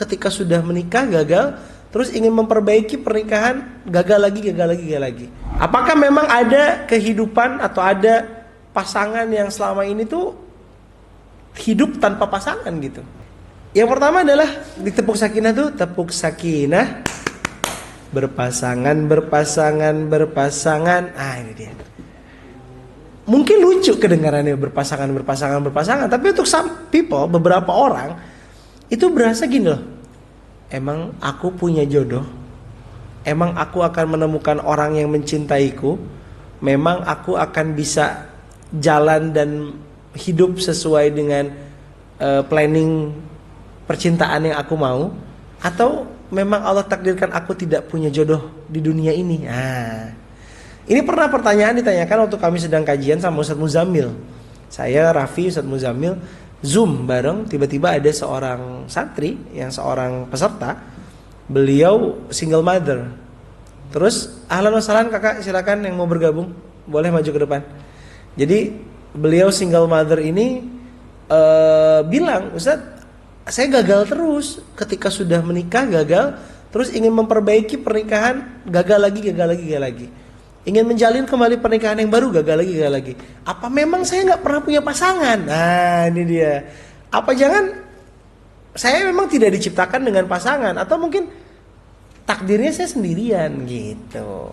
ketika sudah menikah gagal, terus ingin memperbaiki pernikahan, gagal lagi, gagal lagi, gagal lagi. Apakah memang ada kehidupan atau ada pasangan yang selama ini tuh hidup tanpa pasangan gitu? Yang pertama adalah di tepuk sakinah tuh, tepuk sakinah, berpasangan, berpasangan, berpasangan. Ah, ini dia. Mungkin lucu kedengarannya berpasangan, berpasangan, berpasangan, tapi untuk some people, beberapa orang itu berasa gini loh. Emang aku punya jodoh? Emang aku akan menemukan orang yang mencintaiku? Memang aku akan bisa jalan dan hidup sesuai dengan planning percintaan yang aku mau? Atau memang Allah takdirkan aku tidak punya jodoh di dunia ini? Ini pernah pertanyaan ditanyakan waktu kami sedang kajian sama Ustadz Muzammil. Saya, Raffi, Ustadz Muzammil Zoom bareng, tiba-tiba ada seorang santri, yang seorang peserta. Beliau single mother. Terus, ahlan wa sahlan kakak, silakan yang mau bergabung, boleh maju ke depan. Jadi, beliau single mother ini bilang, Ustadz, saya gagal terus. Ketika sudah menikah gagal, terus ingin memperbaiki pernikahan, gagal lagi, gagal lagi, gagal lagi. Ingin menjalin kembali pernikahan yang baru, gagal lagi, gagal lagi. Apa memang saya nggak pernah punya pasangan? Nah, ini dia. Apa jangan saya memang tidak diciptakan dengan pasangan, atau mungkin takdirnya saya sendirian gitu.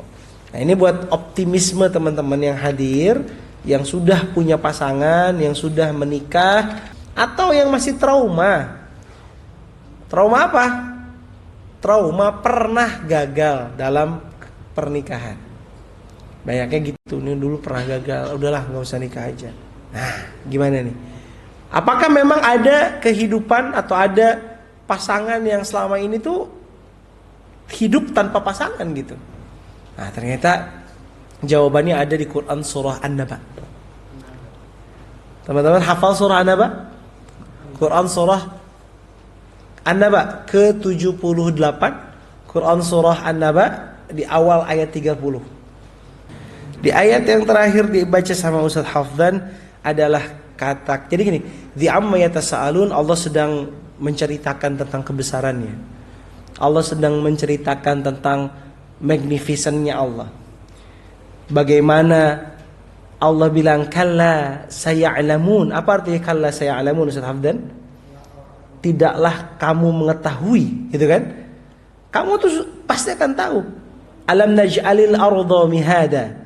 Nah, ini buat optimisme teman-teman yang hadir, yang sudah punya pasangan, yang sudah menikah, atau yang masih trauma. Trauma apa? Trauma pernah gagal dalam pernikahan. Banyaknya gitu, nih dulu pernah gagal, udahlah nggak usah nikah aja. Nah, gimana nih? Apakah memang ada kehidupan atau ada pasangan yang selama ini tuh hidup tanpa pasangan gitu? Nah, ternyata jawabannya ada di Quran surah An-Naba. Teman-teman hafal surah An-Naba? Quran surah An-Naba ke-78, Quran surah An-Naba di awal ayat 30. Di ayat yang terakhir dibaca sama Ustaz Hafdan adalah kata, jadi gini, di amma yatasaalun, Allah sedang menceritakan tentang kebesarannya. Allah sedang menceritakan tentang magnificent-nya Allah. Bagaimana Allah bilang kalla saya'lamun. Apa artinya kalla saya'lamun, Ustaz Hafdan? Tidaklah kamu mengetahui, gitu kan? Kamu tuh pasti akan tahu. Alam naj'alil arda mihada.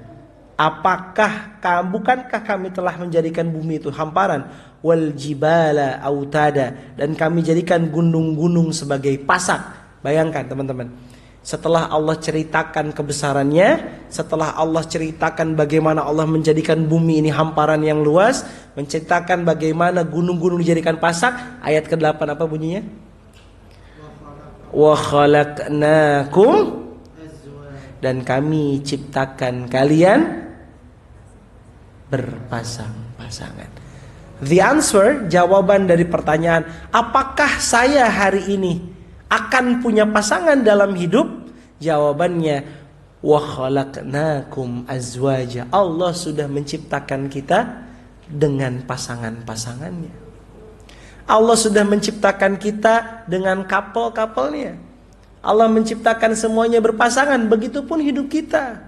Bukankah kami telah menjadikan bumi itu hamparan, wal jibala autada, dan kami jadikan gunung-gunung sebagai pasak. Bayangkan teman-teman, setelah Allah ceritakan kebesarannya, setelah Allah ceritakan bagaimana Allah menjadikan bumi ini hamparan yang luas, menceritakan bagaimana gunung-gunung dijadikan pasak, ayat ke-8 apa bunyinya? Wa khalaqnakum, dan kami ciptakan kalian berpasang-pasangan. The answer, jawaban dari pertanyaan, apakah saya hari ini akan punya pasangan dalam hidup? Jawabannya, wa khalaqnakum azwaja. Allah sudah menciptakan kita dengan pasangan-pasangannya. Allah sudah menciptakan kita dengan couple-couplenya. Allah menciptakan semuanya berpasangan, begitupun hidup kita.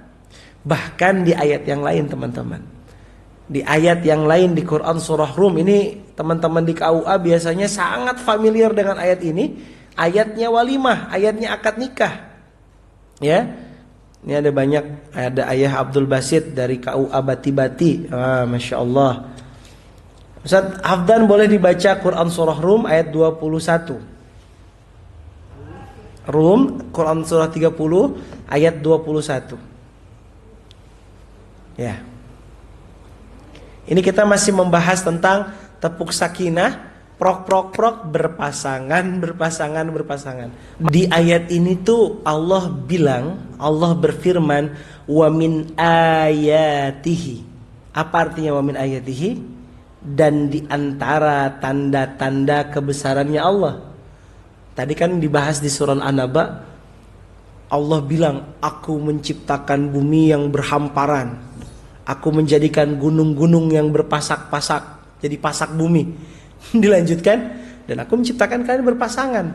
Bahkan di ayat yang lain teman-teman, di ayat yang lain di Quran surah Rum, ini teman-teman di KUA biasanya sangat familiar dengan ayat ini. Ayatnya walimah, ayatnya akad nikah. Ya, ini ada banyak, ada ayah Abdul Basit dari KUA Bati-Bati. Masya Allah. Ustaz Hafdan boleh dibaca Quran surah Rum ayat 21. Rum, Quran surah 30 ayat 21. Ya. Ini kita masih membahas tentang tepuk sakinah, prok, berpasangan. Di ayat ini tuh Allah bilang, Allah berfirman, wa min ayatihi. Apa artinya wa min ayatihi? Dan di antara tanda-tanda kebesarannya Allah. Tadi kan dibahas di surah An-Naba, Allah bilang, aku menciptakan bumi yang berhamparan. Aku menjadikan gunung-gunung yang berpasak-pasak, jadi pasak bumi. Dilanjutkan, dan aku menciptakan kalian berpasangan.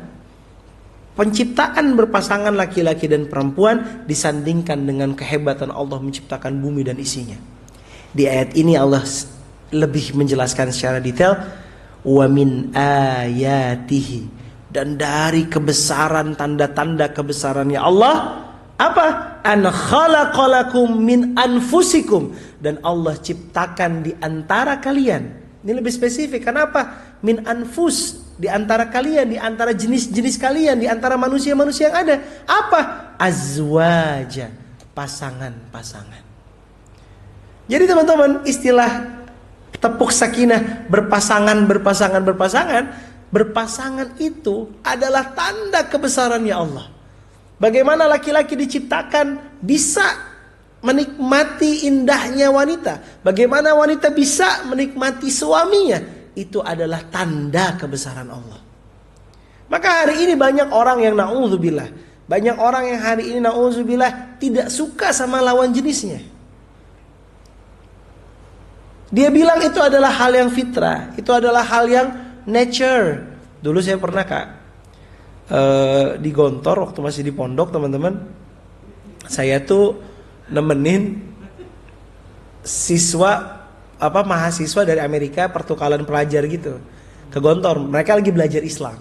penciptaan berpasangan laki-laki dan perempuan disandingkan dengan kehebatan Allah menciptakan bumi dan isinya. Di ayat ini Allah lebih menjelaskan secara detail, wa min ayatihi, dan dari kebesaran, tanda-tanda kebesarannya Allah apa? An khalaqalakum min anfusikum, dan Allah ciptakan di antara kalian. Ini lebih spesifik. Kenapa? Min anfus, di antara kalian, di antara jenis-jenis kalian, di antara manusia-manusia yang ada. Apa? Azwaja, pasangan-pasangan. Jadi teman-teman, istilah tepuk sakinah, berpasangan itu adalah tanda kebesarannya Allah. Bagaimana laki-laki diciptakan bisa menikmati indahnya wanita, bagaimana wanita bisa menikmati suaminya, itu adalah tanda kebesaran Allah. Maka hari ini banyak orang yang na'udzubillah, tidak suka sama lawan jenisnya. Dia bilang itu adalah hal yang fitrah, itu adalah hal yang nature. Dulu saya pernah di Gontor waktu masih di pondok, teman-teman, saya tuh nemenin mahasiswa dari Amerika, pertukaran pelajar gitu ke Gontor. Mereka lagi belajar Islam.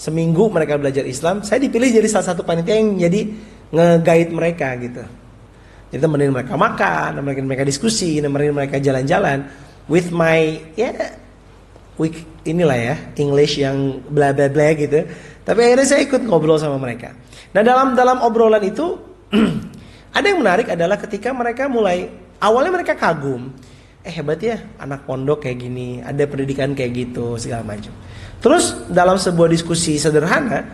Seminggu mereka belajar Islam, saya dipilih jadi salah satu panitia yang jadi nge-guide mereka gitu. Jadi nemenin mereka makan, nemenin mereka diskusi, nemenin mereka jalan-jalan with my English yang bla bla bla gitu. Tapi akhirnya saya ikut ngobrol sama mereka. Nah, dalam obrolan itu ada yang menarik adalah ketika mereka awalnya mereka kagum. Hebat ya anak pondok kayak gini, ada pendidikan kayak gitu segala macam. Terus dalam sebuah diskusi sederhana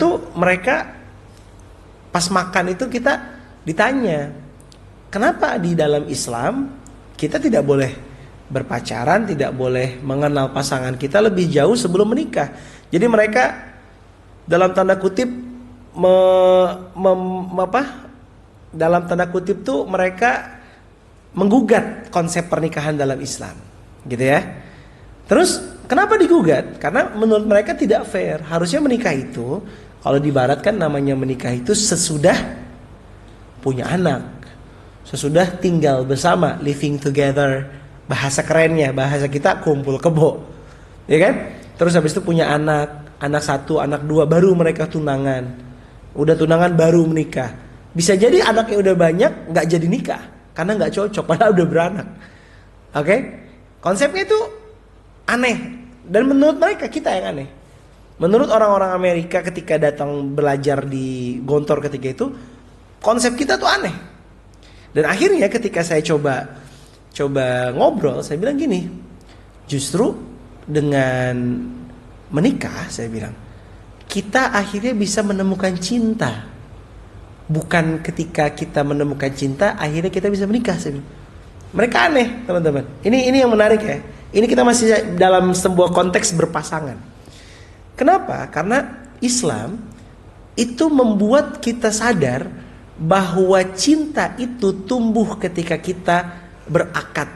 tuh mereka pas makan itu kita ditanya, kenapa di dalam Islam kita tidak boleh berpacaran, tidak boleh mengenal pasangan kita lebih jauh sebelum menikah. Jadi mereka dalam tanda kutip dalam tanda kutip tuh mereka menggugat konsep pernikahan dalam Islam, gitu ya. Terus kenapa digugat? Karena menurut mereka tidak fair. Harusnya menikah itu, kalau di barat kan namanya menikah itu sesudah punya anak, sesudah tinggal bersama, living together. Bahasa kerennya, bahasa kita kumpul kebo, ya kan? Terus habis itu punya anak 1, anak 2, baru mereka tunangan. Udah tunangan baru menikah. Bisa jadi anaknya udah banyak, nggak jadi nikah karena nggak cocok, padahal udah beranak. Oke? Konsepnya itu aneh, dan menurut mereka kita yang aneh. Menurut orang-orang Amerika ketika datang belajar di Gontor ketika itu, konsep kita tuh aneh. Dan akhirnya ketika saya coba ngobrol, saya bilang gini, justru dengan menikah, saya bilang, kita akhirnya bisa menemukan cinta. Bukan ketika kita menemukan cinta, akhirnya kita bisa menikah, saya bilang. Mereka aneh, teman-teman. Ini yang menarik ya. Ini kita masih dalam sebuah konteks berpasangan. Kenapa? Karena Islam itu membuat kita sadar bahwa cinta itu tumbuh ketika kita berakad